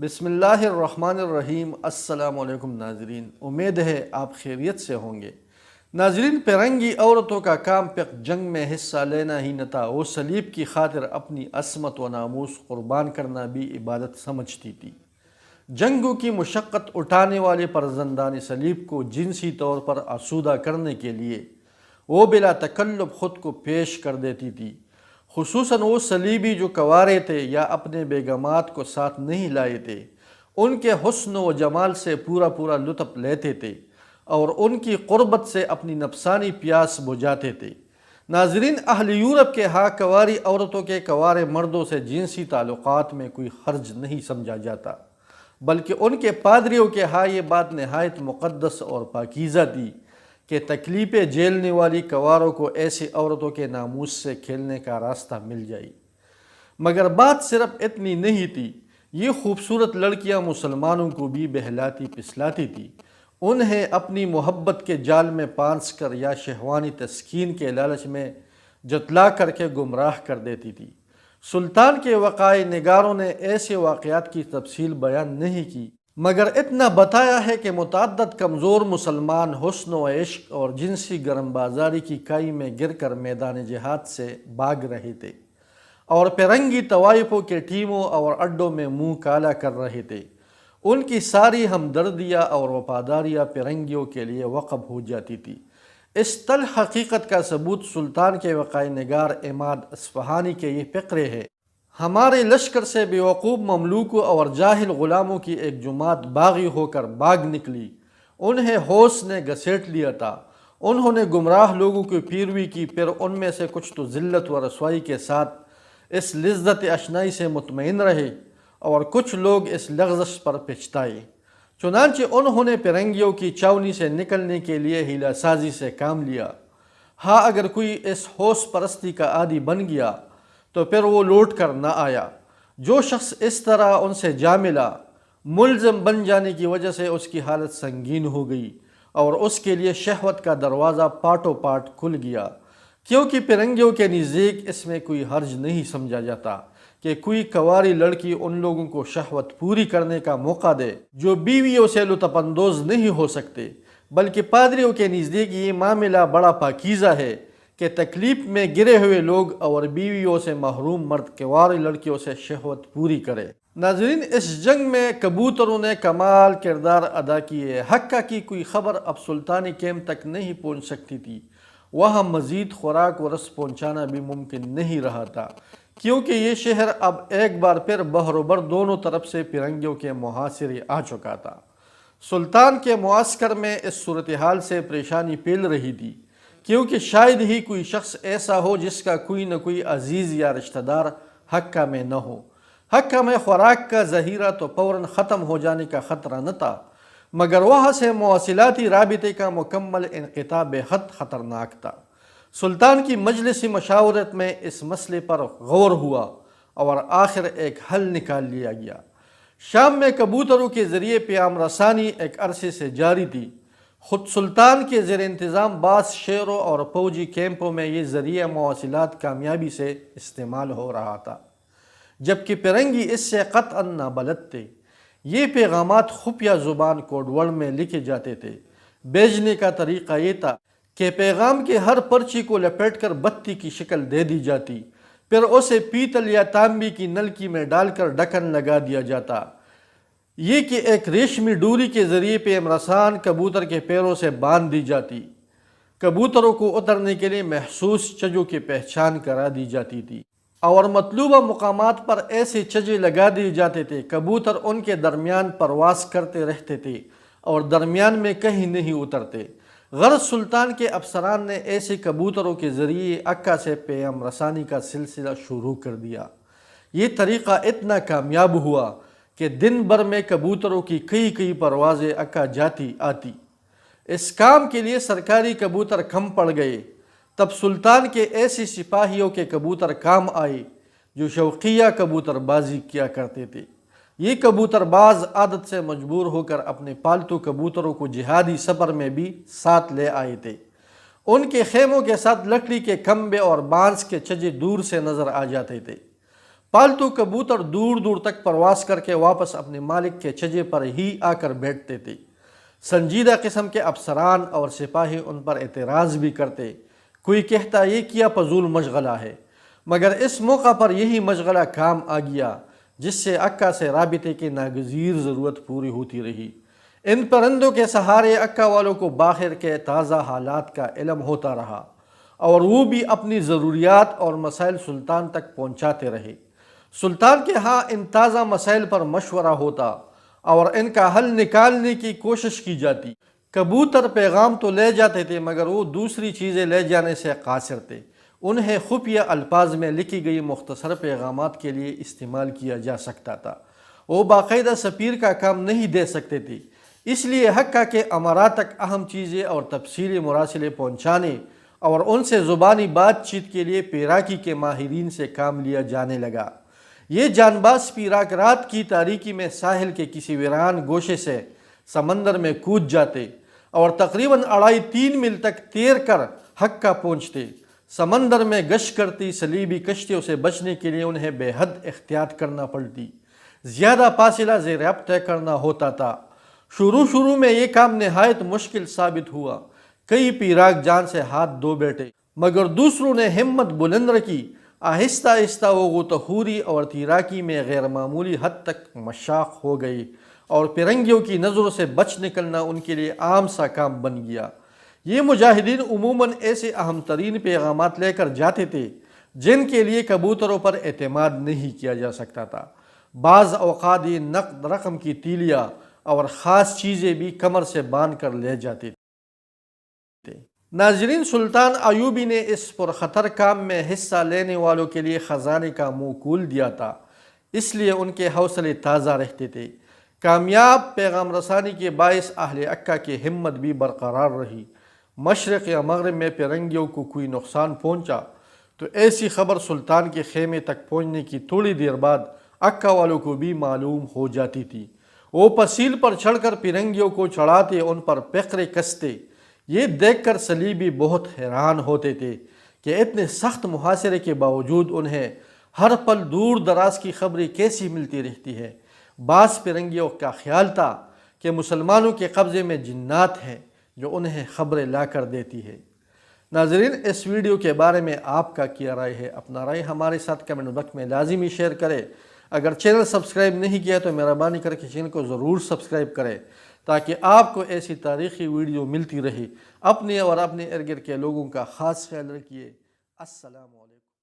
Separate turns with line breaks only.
بسم اللہ الرحمن الرحیم۔ السلام علیکم ناظرین، امید ہے آپ خیریت سے ہوں گے۔ ناظرین، پیرنگی عورتوں کا کام جنگ میں حصہ لینا ہی نہ تھا، وہ صلیب کی خاطر اپنی عصمت و ناموس قربان کرنا بھی عبادت سمجھتی تھی۔ جنگوں کی مشقت اٹھانے والے فرزندان صلیب کو جنسی طور پر آسودہ کرنے کے لیے وہ بلا تکلف خود کو پیش کر دیتی تھی، خصوصاً وہ صلیبی جو کنوارے تھے یا اپنے بیگمات کو ساتھ نہیں لائے تھے۔ ان کے حسن و جمال سے پورا لطف لیتے تھے اور ان کی قربت سے اپنی نفسانی پیاس بجھاتے تھے۔ ناظرین، اہل یورپ کے ہاں کنواری عورتوں کے کنوارے مردوں سے جنسی تعلقات میں کوئی حرج نہیں سمجھا جاتا، بلکہ ان کے پادریوں کے ہاں یہ بات نہایت مقدس اور پاکیزہ تھی کہ تکلیفیں جھیلنے والی کنواروں کو ایسی عورتوں کے ناموس سے کھیلنے کا راستہ مل جائے۔ مگر بات صرف اتنی نہیں تھی، یہ خوبصورت لڑکیاں مسلمانوں کو بھی بہلاتی پسلاتی تھی، انہیں اپنی محبت کے جال میں پانس کر یا شہوانی تسکین کے لالچ میں جتلا کر کے گمراہ کر دیتی تھی۔ سلطان کے وقائع نگاروں نے ایسے واقعات کی تفصیل بیان نہیں کی، مگر اتنا بتایا ہے کہ متعدد کمزور مسلمان حسن و عشق اور جنسی گرم بازاری کی کائی میں گر کر میدان جہاد سے بھاگ رہے تھے اور پیرنگی طوائفوں کے ٹیموں اور اڈوں میں منہ کالا کر رہے تھے۔ ان کی ساری ہمدردیاں اور وفاداریاں پیرنگیوں کے لیے وقف ہو جاتی تھی۔ اس تلخ حقیقت کا ثبوت سلطان کے وقائع نگار عماد اصفہانی کے یہ فقرے ہے: ہمارے لشکر سے بیوقوف مملوکوں اور جاہل غلاموں کی ایک جماعت باغی ہو کر بھاگ نکلی، انہیں ہوش نے گھسیٹ لیا تھا، انہوں نے گمراہ لوگوں کی پیروی کی، پھر ان میں سے کچھ تو ذلت و رسوائی کے ساتھ اس لذت اشنائی سے مطمئن رہے اور کچھ لوگ اس لغزش پر پچھتائے۔ چنانچہ انہوں نے پیرنگیوں کی چھاونی سے نکلنے کے لیے ہیلا سازی سے کام لیا۔ ہاں، اگر کوئی اس ہوش پرستی کا عادی بن گیا تو پھر وہ لوٹ کر نہ آیا۔ جو شخص اس طرح ان سے جا ملا، ملزم بن جانے کی وجہ سے اس کی حالت سنگین ہو گئی اور اس کے لیے شہوت کا دروازہ پاٹوں پاٹ کھل گیا، کیونکہ پیرنگیوں کے نزدیک اس میں کوئی حرج نہیں سمجھا جاتا کہ کوئی کنواری لڑکی ان لوگوں کو شہوت پوری کرنے کا موقع دے جو بیویوں سے لطف اندوز نہیں ہو سکتے، بلکہ پادریوں کے نزدیک یہ معاملہ بڑا پاکیزہ ہے کہ تکلیف میں گرے ہوئے لوگ اور بیویوں سے محروم مرد کنواری لڑکیوں سے شہوت پوری کرے۔ ناظرین، اس جنگ میں کبوتروں نے کمال کردار ادا کیے۔ حقہ کی کوئی خبر اب سلطانی کیمپ تک نہیں پہنچ سکتی تھی، وہاں مزید خوراک و رس پہنچانا بھی ممکن نہیں رہا تھا، کیونکہ یہ شہر اب ایک بار پھر بحر و بر دونوں طرف سے پیرنگیوں کے محاصرے آ چکا تھا۔ سلطان کے معسکر میں اس صورتحال سے پریشانی پھیل رہی تھی، کیونکہ شاید ہی کوئی شخص ایسا ہو جس کا کوئی نہ کوئی عزیز یا رشتہ دار حقہ میں نہ ہو۔ حقہ میں خوراک کا ذخیرہ تو فوراً ختم ہو جانے کا خطرہ نہ تھا، مگر وہاں سے مواصلاتی رابطے کا مکمل انقطاع بے حد خطرناک تھا۔ سلطان کی مجلسی مشاورت میں اس مسئلے پر غور ہوا اور آخر ایک حل نکال لیا گیا۔ شام میں کبوتروں کے ذریعے پیام رسانی ایک عرصے سے جاری تھی۔ خود سلطان کے زیر انتظام بعض شہروں اور فوجی کیمپوں میں یہ ذریعہ مواصلات کامیابی سے استعمال ہو رہا تھا، جبکہ پیرنگی اس سے قطعاً نابلد تھے۔ یہ پیغامات خفیہ زبان کوڈ ورڈ میں لکھے جاتے تھے۔ بھیجنے کا طریقہ یہ تھا کہ پیغام کے ہر پرچی کو لپیٹ کر بتی کی شکل دے دی جاتی، پھر اسے پیتل یا تانبی کی نلکی میں ڈال کر ڈھکن لگا دیا جاتا، یہ کہ ایک ریشمی ڈوری کے ذریعے پیام رسان کبوتر کے پیروں سے باندھ دی جاتی۔ کبوتروں کو اترنے کے لیے محسوس چجوں کی پہچان کرا دی جاتی تھی اور مطلوبہ مقامات پر ایسے چجے لگا دیے جاتے تھے کبوتر ان کے درمیان پرواز کرتے رہتے تھے اور درمیان میں کہیں نہیں اترتے۔ غرض سلطان کے افسران نے ایسے کبوتروں کے ذریعے عکا سے پیام رسانی کا سلسلہ شروع کر دیا۔ یہ طریقہ اتنا کامیاب ہوا کہ دن بھر میں کبوتروں کی کئی پروازیں عکا جاتی آتی۔ اس کام کے لیے سرکاری کبوتر کم پڑ گئے۔ تب سلطان کے ایسے سپاہیوں کے کبوتر کام آئے جو شوقیہ کبوتر بازی کیا کرتے تھے۔ یہ کبوتر باز عادت سے مجبور ہو کر اپنے پالتو کبوتروں کو جہادی سفر میں بھی ساتھ لے آئے تھے۔ ان کے خیموں کے ساتھ لکڑی کے کھمبے اور بانس کے چھجے دور سے نظر آ جاتے تھے۔ پالتو کبوتر دور دور تک پرواز کر کے واپس اپنے مالک کے چھجے پر ہی آ کر بیٹھتے تھے۔ سنجیدہ قسم کے افسران اور سپاہی ان پر اعتراض بھی کرتے، کوئی کہتا یہ کیا فضول مشغلہ ہے، مگر اس موقع پر یہی مشغلہ کام آ گیا جس سے عکا سے رابطے کی ناگزیر ضرورت پوری ہوتی رہی۔ ان پرندوں کے سہارے عکا والوں کو باہر کے تازہ حالات کا علم ہوتا رہا اور وہ بھی اپنی ضروریات اور مسائل سلطان تک پہنچاتے رہے۔ سلطان کے ہاں ان تازہ مسائل پر مشورہ ہوتا اور ان کا حل نکالنے کی کوشش کی جاتی۔ کبوتر پیغام تو لے جاتے تھے مگر وہ دوسری چیزیں لے جانے سے قاصر تھے۔ انہیں خفیہ الفاظ میں لکھی گئی مختصر پیغامات کے لیے استعمال کیا جا سکتا تھا۔ وہ باقاعدہ سفیر کا کام نہیں دے سکتے تھے، اس لیے حقہ کے امراء تک اہم چیزیں اور تفصیلی مراسلے پہنچانے اور ان سے زبانی بات چیت کے لیے پیراکی کے ماہرین سے کام لیا جانے لگا۔ یہ جان باز پیراک رات کی تاریکی میں ساحل کے کسی ویران گوشے سے سمندر میں کود جاتے اور تقریباً 2.5-3 میل تک تیر کر حقہ پہنچتے۔ سمندر میں گشت کرتی صلیبی کشتیوں سے بچنے کے لیے انہیں بے حد احتیاط کرنا پڑتی، زیادہ فاصلہ زیر اب طے کرنا ہوتا تھا۔ شروع میں یہ کام نہایت مشکل ثابت ہوا، کئی پیراک جان سے ہاتھ دھو بیٹھے، مگر دوسروں نے ہمت بلند رکھی۔ آہستہ آہستہ وہ غوطہ اور تیراکی میں غیر معمولی حد تک مشاق ہو گئی اور پرنگیوں کی نظروں سے بچ نکلنا ان کے لیے عام سا کام بن گیا۔ یہ مجاہدین عموماً ایسے اہم ترین پیغامات لے کر جاتے تھے جن کے لیے کبوتروں پر اعتماد نہیں کیا جا سکتا تھا۔ بعض اوقات یہ نقد رقم کی تیلیاں اور خاص چیزیں بھی کمر سے باندھ کر لے جاتے تھے۔ ناظرین، سلطان ایوبی نے اس پرخطر کام میں حصہ لینے والوں کے لیے خزانے کا منہ کھول دیا تھا، اس لیے ان کے حوصلے تازہ رہتے تھے۔ کامیاب پیغام رسانی کے باعث اہل عکا کی ہمت بھی برقرار رہی۔ مشرق یا مغرب میں پرنگیوں کو کوئی نقصان پہنچا تو ایسی خبر سلطان کے خیمے تک پہنچنے کی تھوڑی دیر بعد عکا والوں کو بھی معلوم ہو جاتی تھی۔ وہ پسیل پر چڑھ کر پرنگیوں کو چڑھاتے، ان پر پیکرے کستے۔ یہ دیکھ کر صلیبی بہت حیران ہوتے تھے کہ اتنے سخت محاصرے کے باوجود انہیں ہر پل دور دراز کی خبریں کیسی ملتی رہتی ہے۔ بعض پرنگیوں کا خیال تھا کہ مسلمانوں کے قبضے میں جنات ہیں جو انہیں خبریں لا کر دیتی ہے۔ ناظرین، اس ویڈیو کے بارے میں آپ کا کیا رائے ہے؟ اپنا رائے ہمارے ساتھ کمنٹ باکس میں لازمی شیئر کریں۔ اگر چینل سبسکرائب نہیں کیا تو مہربانی کر کے چینل کو ضرور سبسکرائب کریں تاکہ آپ کو ایسی تاریخی ویڈیو ملتی رہے۔ اپنے اور اپنے ارد گرد کے لوگوں کا خاص خیال رکھیے۔ السلام علیکم۔